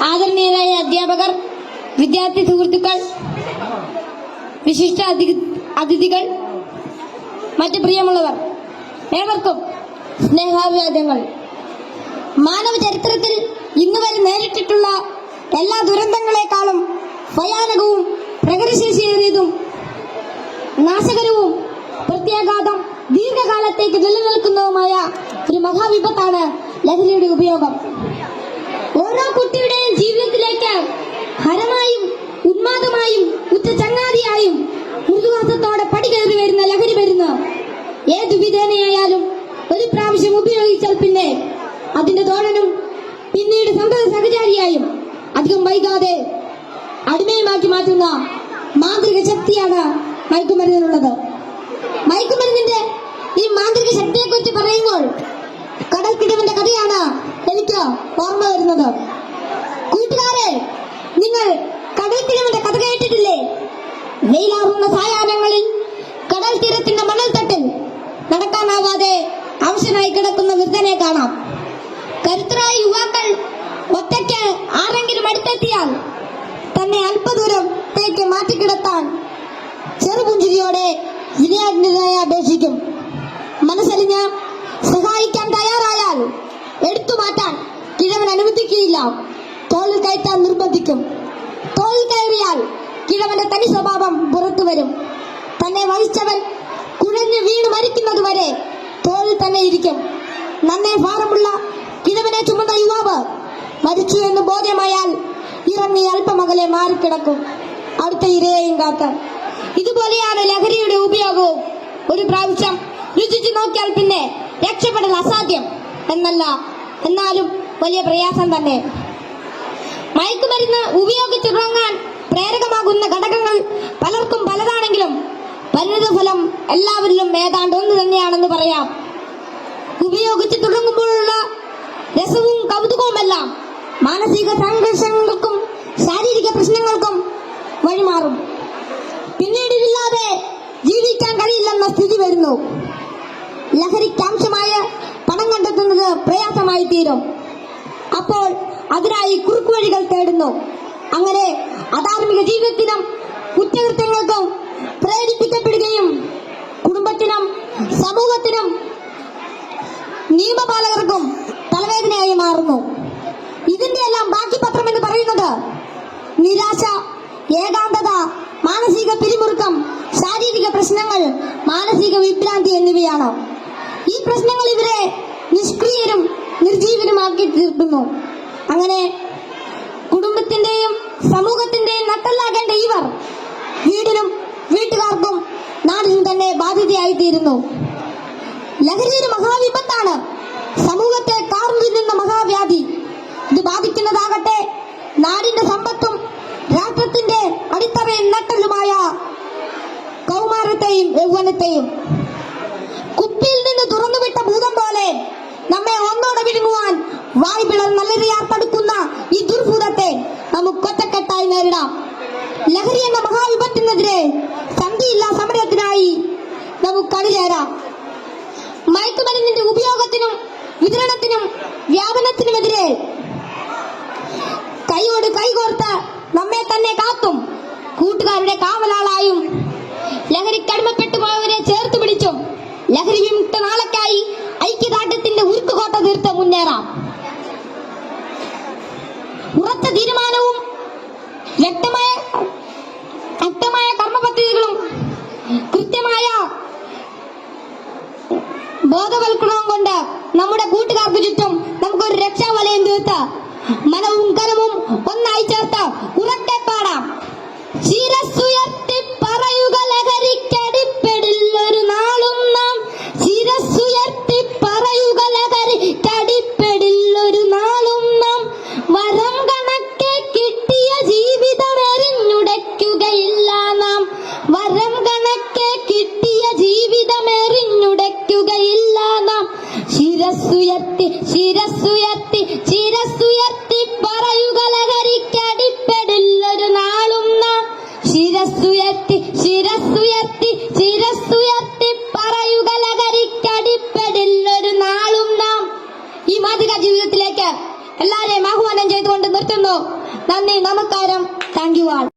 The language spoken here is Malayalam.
ആദരണീയരായ അധ്യാപകർ, വിദ്യാർത്ഥി സുഹൃത്തുക്കൾ, വിശിഷ്ട അതിഥികൾ, മറ്റ് പ്രിയമുള്ളവർ, ഏവർക്കും സ്നേഹാഭിവാദ്യങ്ങൾ. മാനവ ചരിത്രത്തിൽ ഇന്നുവരെ നേരിട്ടിട്ടുള്ള എല്ലാ ദുരന്തങ്ങളെക്കാളും ഭയാനകവും പ്രകൃതിശേഷിയേറിയതും നാശകരവും പ്രത്യാഘാതം ദീർഘകാലത്തേക്ക് നിലനിൽക്കുന്നതുമായ ഒരു മഹാവിപത്താണ് ലഹരിയുടെ ഉപയോഗം. ഓരോ കുട്ടിയുടെയും ജീവിതത്തിലേക്ക് ഹരമായും ഉന്മാദമായും ഉറ്റ ചങ്ങാതിയായും മൃദുവാസത്തോടെ പടികയറി വരുന്ന ലഹരി മരുന്ന് ഏതു വിധേനയായാലും ഒരു പ്രാവശ്യം ഉപയോഗിച്ചാൽ പിന്നെ അതിന്റെ തോഴനും പിന്നീട് സന്തത സഹചാരിയായും അധികം വൈകാതെ അടിമയുമാക്കി മാറ്റുന്ന മാന്ത്രിക ശക്തിയാണ് മയക്കുമരുന്നിനുള്ളത്. മയക്കുമരുന്നിന്റെ ഈ മാന്ത്രിക ശക്തിയെക്കുറിച്ച് പറയുമ്പോൾ കടൽക്കിടവിന്റെ കഥയാണ് എനിക്ക് ഓർമ്മ വരുന്നത്. കൂട്ടുകാരെ, നിങ്ങൾ കടൽക്കിടവിന്റെ കഥ കേട്ടിട്ടില്ലേ? വെയിലാറുന്ന സായാഹ്നങ്ങളിൽ കടൽ തീരത്തിന്റെ മണൽത്തട്ടിൽ നടക്കാനാവാതെ അവശനായി കിടക്കുന്ന വൃദ്ധനെ കാണാം. കരുത്തരായ യുവാക്കൾ ഒറ്റയ്ക്ക് ആരെങ്കിലും അടുത്തെത്തിയാൽ തന്നെ അല്പദൂരത്തേക്ക് മാറ്റിക്കിടത്താൻ ചെറുപുഞ്ചിരിയോടെ വിനയാന്യനായി അപേക്ഷിക്കും. മനസ്സലിഞ്ഞ് സഹായിക്കാൻ തയ്യാറായാൽ എടുത്തു മാറ്റാൻ കിഴവൻ അനുവദിക്കുകയില്ല. തോളിൽ കയറ്റാൻ നിർബന്ധിക്കും. തോളിൽ കയറിയാൽ കിഴവന്റെ തനി സ്വഭാവം പുറത്തു വരും. തന്നെ വഹിച്ചവൻ കുഴഞ്ഞു വീണ് മരിക്കുന്നതുവരെ തോളിൽ തന്നെ ഇരിക്കും. നന്നേ ഭാരമുള്ള കിഴവനെ ചുമന്ന യുവാവ് മരിച്ചു എന്ന് ബോധ്യമായാൽ ഇറങ്ങി അല്പമകലെ മാറിക്കിടക്കും, അടുത്ത ഇരയെയും കാത്ത്. ഇതുപോലെയാണ് ലഹരിയുടെ ഉപയോഗവും. ഒരു പ്രാവശ്യം രുചിച്ചു നോക്കിയാൽ പിന്നെ രക്ഷപ്പെടൽ അസാധ്യം എന്നല്ല, എന്നാലും വലിയ പ്രയാസം തന്നെ. മയക്കുമരുന്ന് ഉപയോഗിച്ചിറങ്ങാൻ പ്രേരകമാകുന്ന ഘടകങ്ങൾ പലർക്കും പലതാണെങ്കിലും പരിണിതഫലം എല്ലാവരിലും ഏതാണ്ട് ഒന്ന് തന്നെയാണെന്ന് പറയാം. ഉപയോഗിച്ച് തുടങ്ങുമ്പോഴുള്ള രസവും കൗതുകവുമെല്ലാം മാനസിക സംഘർഷങ്ങൾക്കും ശാരീരിക പ്രശ്നങ്ങൾക്കും വഴിമാറും. പിന്നീട് ഇതില്ലാതെ ജീവിക്കാൻ കഴിയില്ലെന്ന സ്ഥിതി വരുന്നു. ലഹരിക്കാംശമായ പണം കണ്ടെത്തുന്നത് പ്രയാസമായി തീരും. അപ്പോൾ അതിനായി കുറുക്കുവഴികൾ തേടുന്നു. അങ്ങനെ അധാർമിക ജീവിതത്തിനും കുറ്റകൃത്യങ്ങൾക്കും പ്രേരിപ്പിക്കപ്പെടുകയും കുടുംബത്തിനും സമൂഹത്തിനും നിയമപാലകർക്കും തലവേദനയായി മാറുന്നു. ഇതിന്റെ എല്ലാം ബാക്കി പത്രം എന്ന് പറയുന്നത് നിരാശ, ഏകാന്തത, മാനസിക പിരിമുറുക്കം, ശാരീരിക പ്രശ്നങ്ങൾ, മാനസിക വിഭ്രാന്തി എന്നിവയാണ്. ഈ പ്രശ്നങ്ങൾ ഇവരെ നിഷ്ക്രിയരും നിർജീവനുമാക്കി തീർക്കുന്നു. അങ്ങനെ കുടുംബത്തിന്റെയും സമൂഹത്തിന്റെയും നട്ടെല്ലാകേണ്ട ഇവർ വീടിനും വീട്ടുകാർക്കും നാടിനും തന്നെ ബാധ്യതയായി തീരുന്നു. ലഹരി ഒരു മഹാവിപത്താണ്, സമൂഹത്തെ കാർന്നു തിന്നുന്ന മഹാവ്യാധി. ഇത് ബാധിക്കുന്നതാകട്ടെ നാടിന്റെ സമ്പത്തും രാഷ്ട്രത്തിന്റെ അടിത്തറയും നട്ടലുമായ കൗമാരത്തെയും യൗവനത്തെയും. കുപ്പിയിൽ നിന്ന് തുറന്നുവിട്ട ഭൂതം പോലെ നമ്മെ ഒന്നോടെ വിഴുങ്ങുവാൻ വായ് നല്ലറിയാത്തടുക്കുന്ന ഈ ദുർഭൂതത്തെ നമുക്ക് ഒറ്റക്കെട്ടായി നേരിടാം. ലഹരി എന്ന മഹാവിപത്തിനെതിരെ സന്ധിയില്ലാ സമരത്തിനായി നമുക്ക് അണിചേരാം. മയക്കുമരുന്നിന്റെ ഉപയോഗത്തിനും വിതരണത്തിനും വ്യാപനത്തിനുമെതിരെ കൈയോട് കൈകോർത്ത് നമ്മെ തന്നെ കാത്തും കൂട്ടുകാരുടെ കാവലാളായും ലഹരിക്കടിമപ്പെട്ടു പോയവരെ ചേർത്ത് പിടിച്ചും ലഹരി വിമുക്ത നാളേക്കായി ഐക്യദാർഢ്യത്തിന്റെ ഉരുക്കുകോട്ട തീർത്ത് മുന്നേറാം. ഉറച്ച തീരുമാനവും വ്യക്തമായ കർമ്മപദ്ധതികളും കൃത്യമായ ബോധവൽക്കരണവും കൊണ്ട് നമ്മുടെ കൂട്ടുകാർക്ക് ചുറ്റും നമുക്കൊരു രക്ഷാവലയം തീർത്ത് മനവും കരവും ഒന്നായി ചേർത്ത് ഉറക്കെ പാടാം. ശിരസ്സുയർത്തി പറയുക ലഹരിക്കടിപ്പെടില്ലൊരു നാളും നാം. ശിരസ്സുയർത്തി പറയുക ലഹരിക്കടിപ്പെടില്ലൊരു നാളും നാം. വരം കണക്കെ കിട്ടിയ ജീവിതം എറിഞ്ഞുടയ്ക്കുകയില്ല നാം. വരം കണക്കെ കിട്ടിയ ജീവിതം എറിഞ്ഞുടയ്ക്കുകയില്ല നാം. ശിരസ്സുയർത്തി ശിരസ്സുയർത്തി ശിരസ്സുയർത്തി പറയുക ലഹരിക്കടിപ്പെടില്ല നന്ദി, നമസ്കാരം. Thank you all.